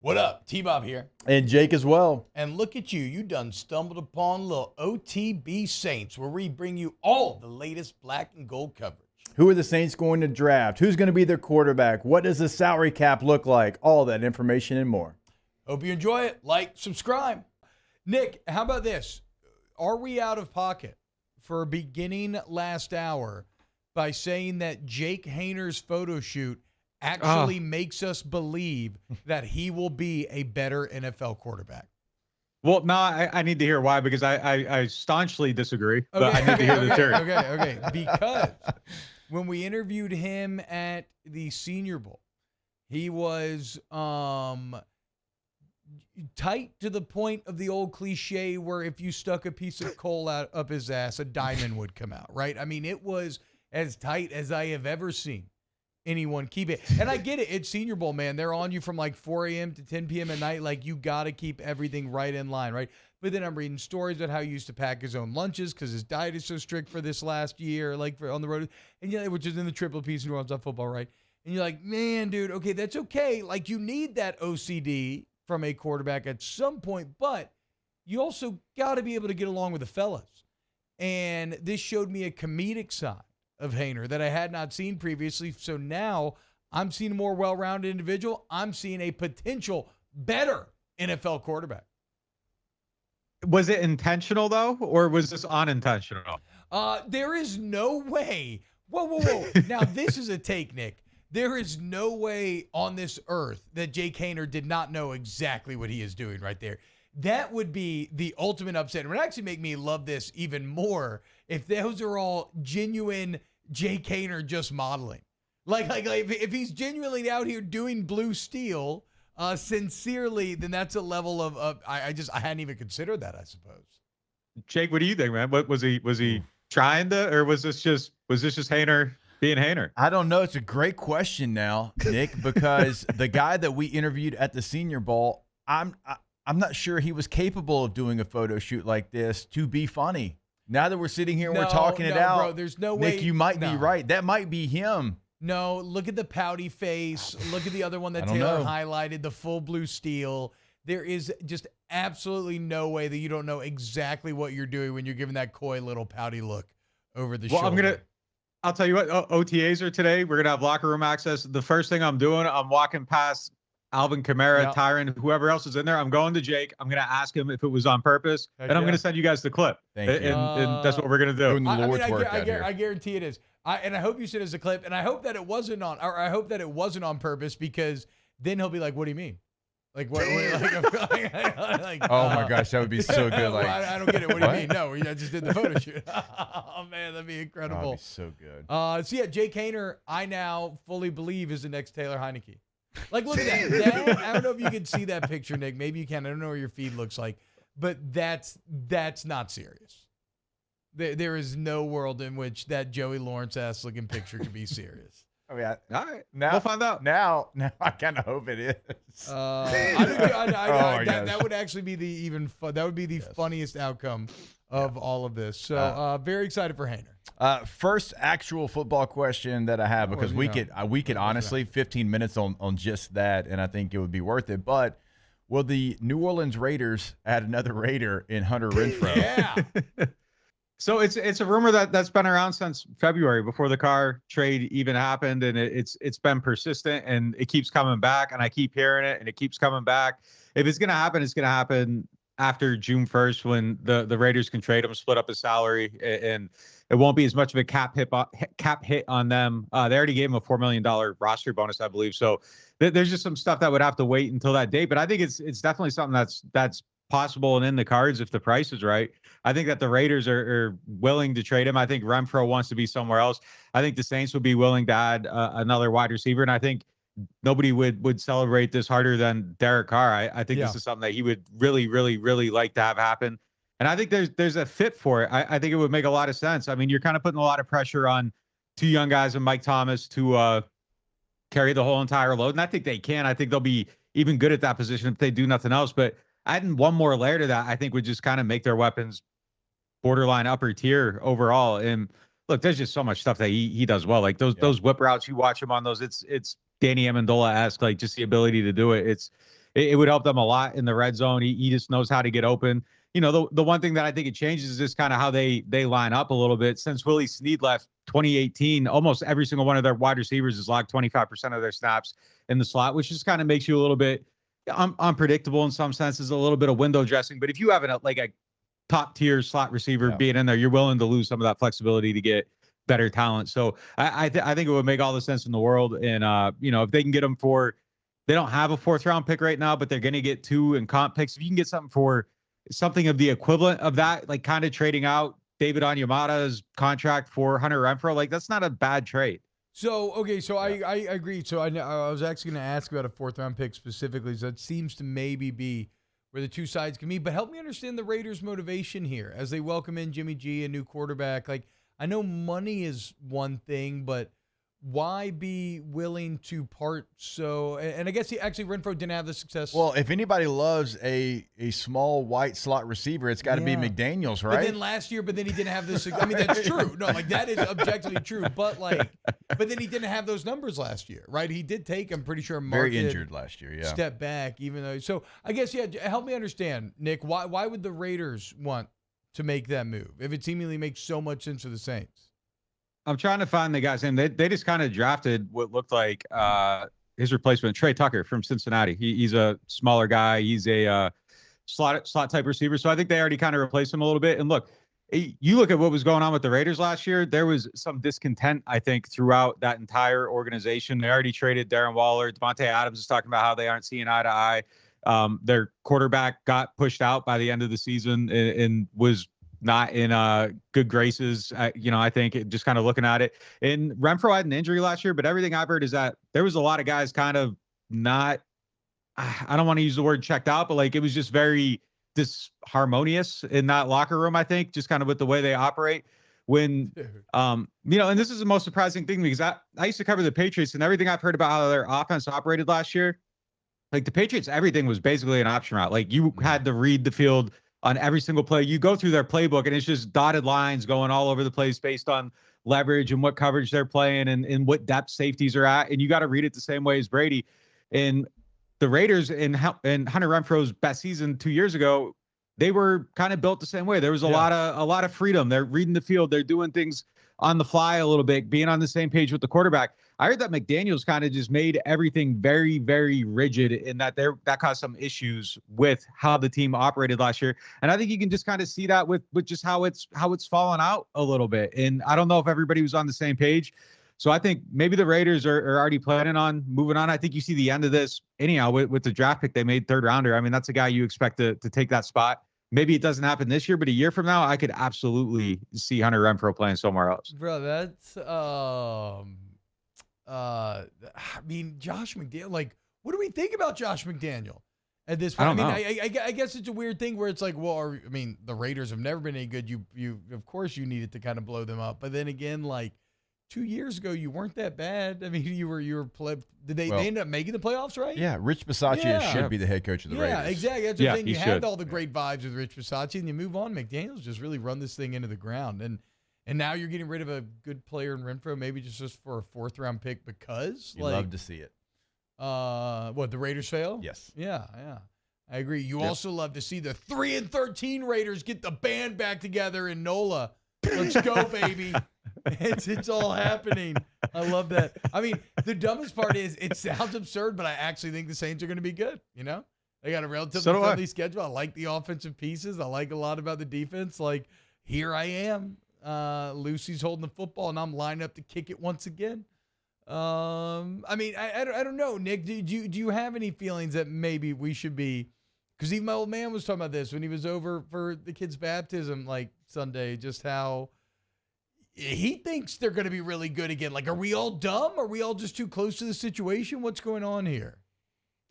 What up? T-Bob here. And Jake as well. And look at you. You done stumbled upon little OTB Saints, where we bring you all the latest black and gold coverage. Who are the Saints going to draft? Who's going to be their quarterback? What does the salary cap look like? All that information and more. Hope you enjoy it. Like, subscribe. Nick, how about this? Are we out of pocket for beginning last hour by saying that Jake Haener's photo shoot actually makes us believe that he will be a better NFL quarterback? Well, no, I need to hear why, because I staunchly disagree, but I need to hear the theory. Okay. Because when we interviewed him at the Senior Bowl, he was tight to the point of the old cliche where if you stuck a piece of coal out up his ass, a diamond would come out, right? I mean, it was as tight as I have ever seen anyone keep it. And I get it. It's Senior Bowl, man. They're on you from like 4 a.m. to 10 p.m. at night. Like, you got to keep everything right in line, right? But then I'm reading stories about how he used to pack his own lunches because his diet is so strict for this last year, like for on the road. And yeah, which is in the triple piece in New Orleans on football, right? And you're like, man, dude, okay, that's okay. Like, you need that OCD from a quarterback at some point, but you also got to be able to get along with the fellas. And this showed me a comedic side of Haener that I had not seen previously. So now I'm seeing a more well-rounded individual. I'm seeing a potential better NFL quarterback. Was it intentional, though, or was this unintentional? There is no way. Whoa. Now, this is a take, Nick. There is no way on this earth that Jake Haener did not know exactly what he is doing right there. That would be the ultimate upset. It would actually make me love this even more if those are all genuine Jake Haener just modeling. Like if he's genuinely out here doing blue steel sincerely, then that's a level of I hadn't even considered that, I suppose. Jake, what do you think, man? What was he trying to, or was this just Haener being Haener? I don't know. It's a great question now, Nick, because the guy that we interviewed at the Senior Bowl, I'm not sure he was capable of doing a photo shoot like this to be funny. Now that we're sitting here and we're talking it out, bro, there's no way. Nick, you might be right. That might be him. No, look at the pouty face. Look at the other one that Taylor highlighted, the full blue steel. There is just absolutely no way that you don't know exactly what you're doing when you're giving that coy little pouty look over the shoulder. I'll tell you what, OTAs are today. We're going to have locker room access. The first thing I'm doing, I'm walking past Alvin Kamara, Tyron, whoever else is in there. I'm going to Jake. I'm going to ask him if it was on purpose, and I'm going to send you guys the clip. Thank you. And that's what we're going to do. I guarantee it is. And I hope you send us a clip, and I hope that it wasn't on purpose, because then he'll be like, "What do you mean? Like what? Like, oh my gosh, that would be so good. Like, I don't get it. What do you mean? No, I just did the photo shoot. Oh man, that'd be incredible. That'd be so good. So yeah, Jake Haener, I now fully believe is the next Taylor Heineke. Like, look at that. I don't know if you can see that picture, Nick. Maybe you can. I don't know what your feed looks like, but that's not serious. There is no world in which that Joey Lawrence ass looking picture could be serious. I mean, all right, now we'll find out. Now I kind of hope it is. That would actually be the funniest outcome of all of this. So very excited for Haener. First actual football question that I have, because we could honestly 15 minutes on just that, and I think it would be worth it. But will the New Orleans Raiders add another Raider in Hunter Renfrow? Yeah. So it's a rumor that's been around since February, before the Carr trade even happened, and it's been persistent, and it keeps coming back, and I keep hearing it, and it keeps coming back. If it's gonna happen, it's gonna happen after June 1st, when the Raiders can trade him, split up his salary, and it won't be as much of a cap hit on them. They already gave him a $4 million roster bonus, I believe. So there's just some stuff that would have to wait until that date. But I think it's definitely something that's possible and in the cards if the price is right. I think that the Raiders are willing to trade him. I think Renfrow wants to be somewhere else. I think the Saints would be willing to add another wide receiver, and I think nobody would celebrate this harder than Derek Carr. I think this is something that he would really, really, really like to have happen. And I think there's a fit for it. I think it would make a lot of sense. I mean, you're kind of putting a lot of pressure on two young guys and Mike Thomas to carry the whole entire load. And I think they can. I think they'll be even good at that position if they do nothing else. But adding one more layer to that, I think would just kind of make their weapons borderline upper tier overall. And look, there's just so much stuff that he does well. Like those whip routes, you watch him on those. It's Danny Amendola-esque, like just the ability to do it. it would help them a lot in the red zone. He just knows how to get open. You know, the one thing that I think it changes is just kind of how they line up a little bit. Since Willie Snead left 2018, almost every single one of their wide receivers has logged 25% of their snaps in the slot, which just kind of makes you a little bit unpredictable in some senses, a little bit of window dressing. But if you have a top tier slot receiver being in there, you're willing to lose some of that flexibility to get better talent. So I think it would make all the sense in the world. And you know, if they can get them for, they don't have a 4th round pick right now, but they're going to get 2 in comp picks. If you can get something for something of the equivalent of that, like kind of trading out David Onyemata's contract for Hunter Renfrow, like that's not a bad trade. So, okay, so I agree. So I was actually going to ask about a 4th round pick specifically. So that seems to maybe be where the two sides can meet. But help me understand the Raiders' motivation here as they welcome in Jimmy G, a new quarterback. Like, I know money is one thing, but why be willing to part so? And I guess actually Renfrow didn't have the success. Well, if anybody loves a small white slot receiver, it's got to be McDaniels, right? But then last year, he didn't have this. I mean, that's true. No, like that is objectively true. But then he didn't have those numbers last year, right? He did take, I'm pretty sure, very injured last year. Yeah, step back, even though. So I guess help me understand, Nick. Why would the Raiders want to make that move if it seemingly makes so much sense for the Saints? I'm trying to find the guy's name. They just kind of drafted what looked like his replacement, Trey Tucker from Cincinnati. He's a smaller guy. He's a slot type receiver. So I think they already kind of replaced him a little bit. And look, you look at what was going on with the Raiders last year. There was some discontent, I think, throughout that entire organization. They already traded Darren Waller. Devontae Adams is talking about how they aren't seeing eye to eye. Their quarterback got pushed out by the end of the season and was not in good graces. I think just kind of looking at it. And Renfrow had an injury last year, but everything I've heard is that there was a lot of guys kind of not, I don't want to use the word checked out, but like it was just very disharmonious in that locker room, I think, just kind of with the way they operate. When, and this is the most surprising thing because I used to cover the Patriots, and everything I've heard about how their offense operated last year, like the Patriots, everything was basically an option route. Like you had to read the field on every single play. You go through their playbook and it's just dotted lines going all over the place based on leverage and what coverage they're playing and what depth safeties are at. And you got to read it the same way as Brady. And the Raiders in Hunter Renfrow's best season 2 years ago, they were kind of built the same way. There was a lot of freedom. They're reading the field. They're doing things on the fly a little bit, being on the same page with the quarterback. I heard that McDaniels kind of just made everything very, very rigid in that that caused some issues with how the team operated last year. And I think you can just kind of see that with just how it's fallen out a little bit. And I don't know if everybody was on the same page. So I think maybe the Raiders are already planning on moving on. I think you see the end of this anyhow with the draft pick they made, 3rd rounder. I mean, that's a guy you expect to take that spot. Maybe it doesn't happen this year, but a year from now, I could absolutely see Hunter Renfrow playing somewhere else. Bro, that's I mean, Josh McDaniel, like, what do we think about Josh McDaniel at this point? I guess it's a weird thing where it's like, well, the Raiders have never been any good. You of course you needed to kind of blow them up. But then again, like 2 years ago, you weren't that bad. I mean, you were did they end up making the playoffs, right? Yeah, Rich Bisaccia should be the head coach of the Raiders. Yeah, exactly. That's the thing. You had all the great vibes with Rich Bisaccia, and you move on. McDaniel's just really run this thing into the ground. And now you're getting rid of a good player in Renfrow, maybe just for a 4th round pick because you love to see it. What, the Raiders fail? Yes. Yeah. I agree. You also love to see the 3-13 Raiders get the band back together in NOLA. Let's go, baby. It's all happening. I love that. I mean, the dumbest part is it sounds absurd, but I actually think the Saints are going to be good. You know, they got a relatively friendly schedule. I like the offensive pieces. I like a lot about the defense. Like, here I am. Lucy's holding the football, and I'm lined up to kick it once again. I mean, I don't know, Nick. Do you have any feelings that maybe we should be? Because even my old man was talking about this when he was over for the kid's baptism, like Sunday. Just how he thinks they're going to be really good again. Like, are we all dumb? Are we all just too close to the situation? What's going on here?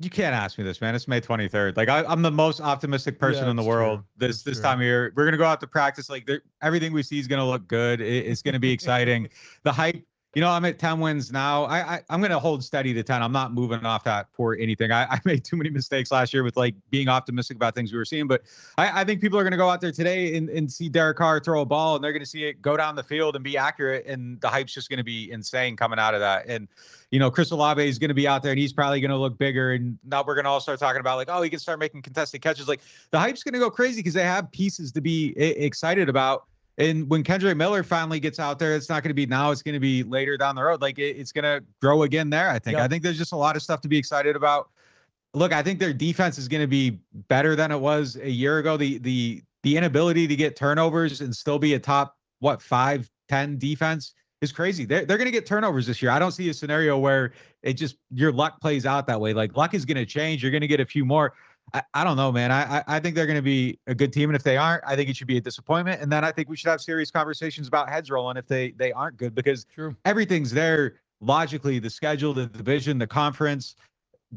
You can't ask me this, man. It's May 23rd. Like I'm the most optimistic person in the world this time of year. We're going to go out to practice. Like everything we see is going to look good. It's going to be exciting. The hype, I'm at 10 wins now. I'm going to hold steady to 10. I'm not moving off that for anything. I made too many mistakes last year with like being optimistic about things we were seeing, but I think people are going to go out there today and see Derek Carr throw a ball, and they're going to see it go down the field and be accurate. And the hype's just going to be insane coming out of that. And, Chris Olave is going to be out there and he's probably going to look bigger. And now we're going to all start talking about like, oh, he can start making contested catches. Like the hype's going to go crazy because they have pieces to be excited about. And when Kendrick Miller finally gets out there, it's not going to be now. It's going to be later down the road. Like it's going to grow again there, I think. Yep. I think there's just a lot of stuff to be excited about. Look, I think their defense is going to be better than it was a year ago. The inability to get turnovers and still be a top, 5-10 defense is crazy. They're going to get turnovers this year. I don't see a scenario where your luck plays out that way. Like luck is going to change. You're going to get a few more. I don't know, man. I think they're going to be a good team. And if they aren't, I think it should be a disappointment. And then I think we should have serious conversations about heads rolling if they aren't good, because everything's there logically, the schedule, the division, the conference,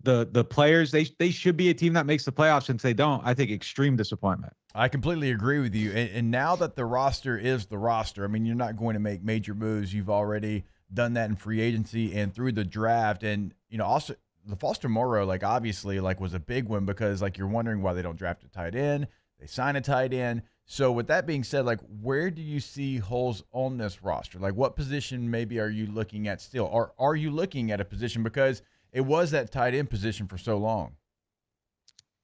the players, they should be a team that makes the playoffs. And if they don't, I think extreme disappointment. I completely agree with you. And now that the roster is the roster, I mean, you're not going to make major moves. You've already done that in free agency and through the draft. And, also the Foster Moreau, like obviously like was a big one because like you're wondering why they don't draft a tight end. They sign a tight end. So with that being said, like where do you see holes on this roster? Like what position maybe are you looking at still? Or are you looking at a position because it was that tight end position for so long?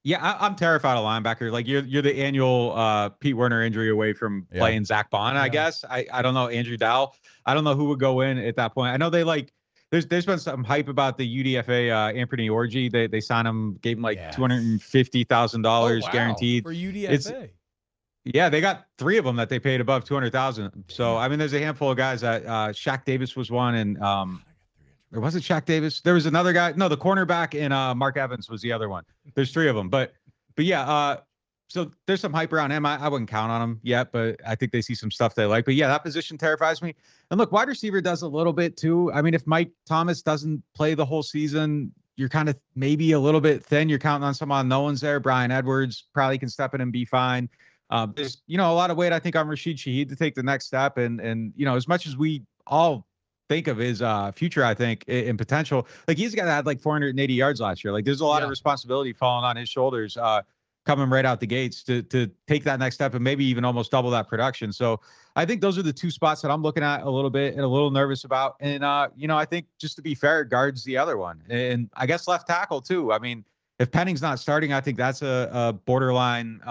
Yeah, I'm terrified of linebacker. Like you're the annual Pete Werner injury away from playing Zach Bond, I guess. I don't know, Andrew Dowell. I don't know who would go in at that point. I know they like there's been some hype about the UDFA Anthony Orji. They signed him, gave him like $250,000 guaranteed for UDFA. Yeah, they got 3 of them that they paid above $200,000. So I mean, there's a handful of guys that Shaq Davis was one, and or was it Shaq Davis? There was another guy. No, the cornerback and Mark Evans was the other one. There's 3 of them, but yeah. So there's some hype around him. I wouldn't count on him yet, but I think they see some stuff they like. But yeah, that position terrifies me. And look, wide receiver does a little bit too. I mean, if Mike Thomas doesn't play the whole season, you're kind of maybe a little bit thin. You're counting on some unknowns there. Brian Edwards probably can step in and be fine. There's a lot of weight I think on Rashid Shaheed to take the next step. And as much as we all think of his future, I think in potential, like he's a guy that had like 480 yards last year. Like there's a lot of responsibility falling on his shoulders coming right out the gates to take that next step and maybe even almost double that production. So I think those are the 2 spots that I'm looking at a little bit and a little nervous about. And I think just to be fair, guard's the other one, and I guess left tackle too. I mean, if Penning's not starting, I think that's a borderline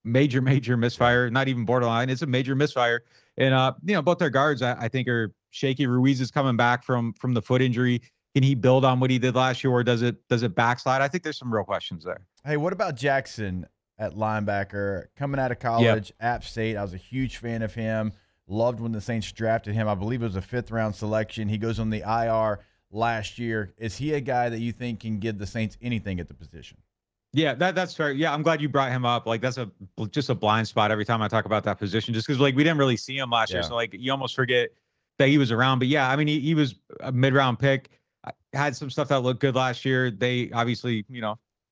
major misfire. Not even borderline, it's a major misfire. And both their guards I think are shaky. Ruiz is coming back from the foot injury. Can he build on what he did last year, or does it backslide? I think there's some real questions there. Hey, what about Jackson at linebacker coming out of college, App State? I was a huge fan of him. Loved when the Saints drafted him. I believe it was a 5th-round selection. He goes on the IR last year. Is he a guy that you think can give the Saints anything at the position? Yeah, that's fair. Yeah, I'm glad you brought him up. Like that's just a blind spot every time I talk about that position, just because like we didn't really see him last year, so like you almost forget that he was around. But yeah, I mean he was a mid-round pick. Had some stuff that looked good last year. They obviously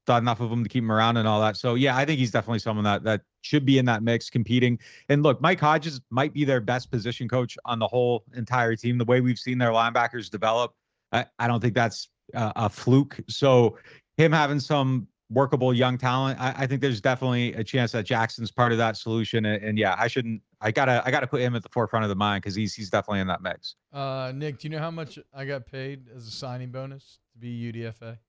thought enough of him to keep him around and all that. So yeah, I think he's definitely someone that should be in that mix competing. And look, Mike Hodges might be their best position coach on the whole entire team. The way we've seen their linebackers develop, I don't think that's a fluke. So him having some workable young talent, I think there's definitely a chance that Jackson's part of that solution. And yeah, I gotta put him at the forefront of the mind because he's definitely in that mix. Nick, do you know how much I got paid as a signing bonus to be UDFA?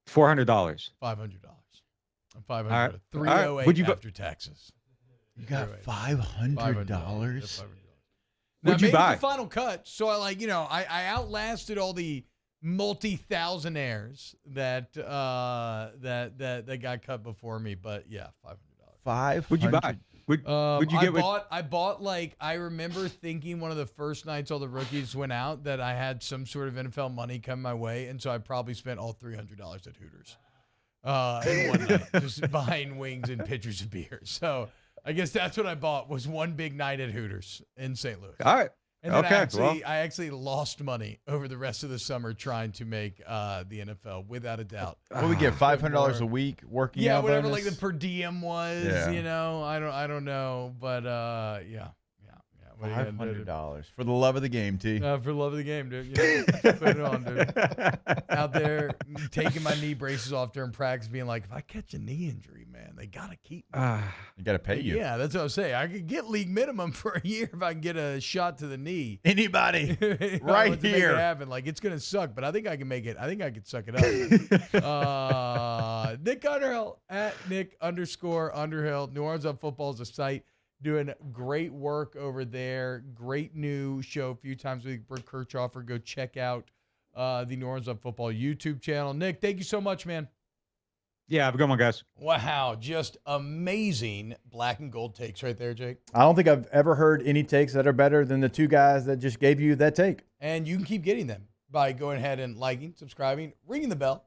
$400. $500. $500. Right. $308 Would you after taxes. You got $500. Would you buy? The final cut. So I outlasted all the multi-thousandaires that got cut before me. But yeah, $500. Would you buy? Would you get? I bought like I remember thinking one of the first nights all the rookies went out that I had some sort of NFL money come my way, and so I probably spent all $300 at Hooters in one night just buying wings and pitchers of beer. So I guess that's what I bought was one big night at Hooters in St. Louis. All right. And then I actually lost money over the rest of the summer trying to make the NFL, without a doubt. What we get, $500 a week working out whatever bonus? like the per diem was, I don't know, but yeah, my hand, dude. $500 for the love of the game, T. For the love of the game, dude. Put it on, dude. Out there taking my knee braces off during practice, being like, if I catch a knee injury, man, they gotta keep me. You got to pay you. Yeah, that's what I'm saying. I could get league minimum for a year if I can get a shot to the knee. Anybody Right here. Make it happen. Like, it's gonna suck, but I think I can make it. I think I can suck it up. Nick Underhill at Nick_Underhill. New Orleans on Football is a site doing great work over there. Great new show a few times a week. Brooke Kirchhoffer, go check out the New Orleans on Football YouTube channel. Nick, thank you so much, man. Yeah, have a good one, guys. Wow, just amazing black and gold takes right there, Jake. I don't think I've ever heard any takes that are better than the two guys that just gave you that take. And you can keep getting them by going ahead and liking, subscribing, ringing the bell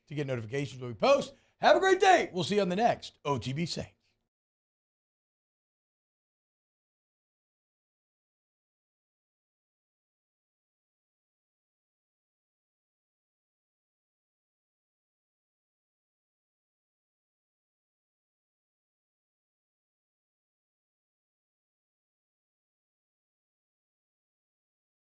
to get notifications when we post. Have a great day. We'll see you on the next OTB Saints.